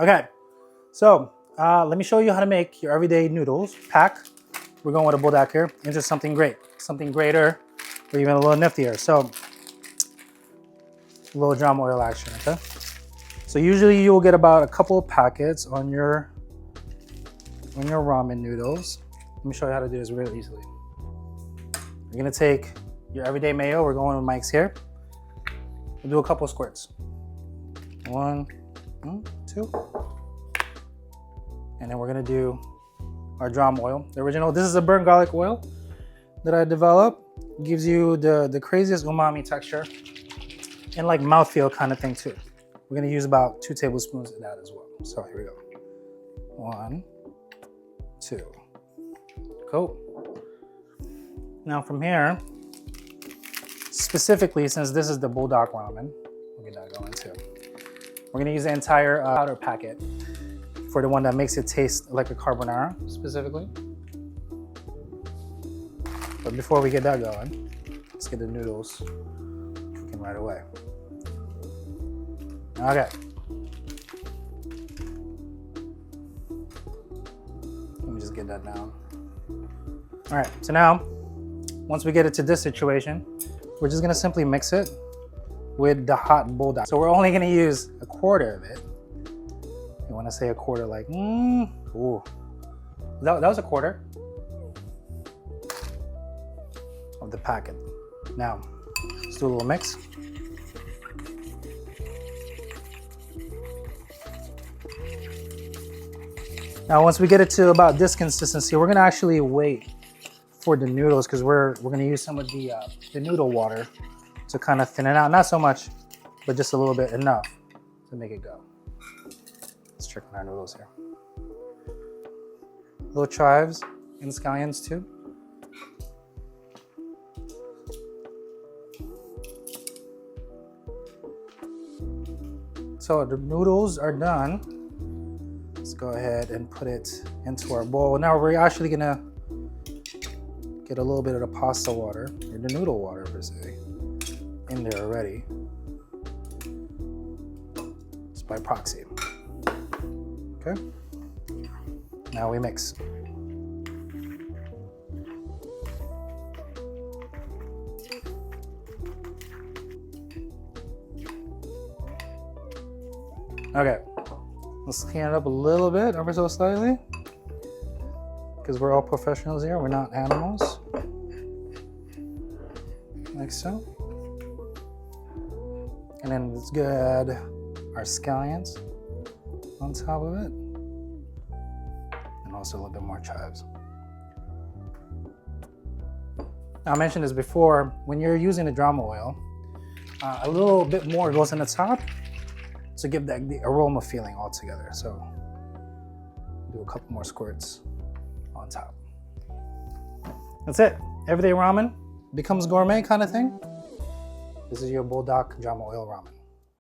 Okay, so let me show you how to make your everyday noodles pack. We're going with a bulldog here into something great, something greater, or even a little niftier. So a little drama oil action, okay? So usually you'll get about a couple of packets on your ramen noodles. Let me show you how to do this really easily. You're gonna take your everyday mayo. We're going with Mike's here. We'll do a couple of squirts. 1, 2. And then we're gonna do our drama oil, the original. This is a burnt garlic oil that I developed. It gives you the craziest umami texture and like mouthfeel kind of thing too. We're gonna use about 2 tablespoons of that as well. So here we go. 1, 2. Cool. Now from here, specifically since this is the bulldog ramen, we'll get that going too. We're gonna use the entire powder packet for the one that makes it taste like a carbonara specifically. But before we get that going, let's get the noodles cooking right away. Okay. Let me just get that down. All right, so now, once we get it to this situation, we're just gonna simply mix it with the hot bulldog. So we're only gonna use a quarter of it. You wanna say a quarter like, ooh. That was a quarter of the packet. Now, let's do a little mix. Now, once we get it to about this consistency, we're gonna actually wait for the noodles because we're gonna use some of the noodle water to kind of thin it out. Not so much, but just a little bit, enough to make it go. Let's check on our noodles here. Little chives and scallions too. So the noodles are done. Let's go ahead and put it into our bowl. Now we're actually gonna get a little bit of the pasta water, or the noodle water per se, in there already. Just by proxy. Okay. Now we mix. Okay. Let's clean it up a little bit, ever so slightly, because we're all professionals here. We're not animals. Like so. And then let's go add our scallions on top of it, and also a little bit more chives. Now, I mentioned this before, when you're using the drama oil, a little bit more goes on the top to give the aroma feeling all together. So do a couple more squirts on top. That's it. Everyday ramen becomes gourmet kind of thing. This is your bulldog drama oil ramen.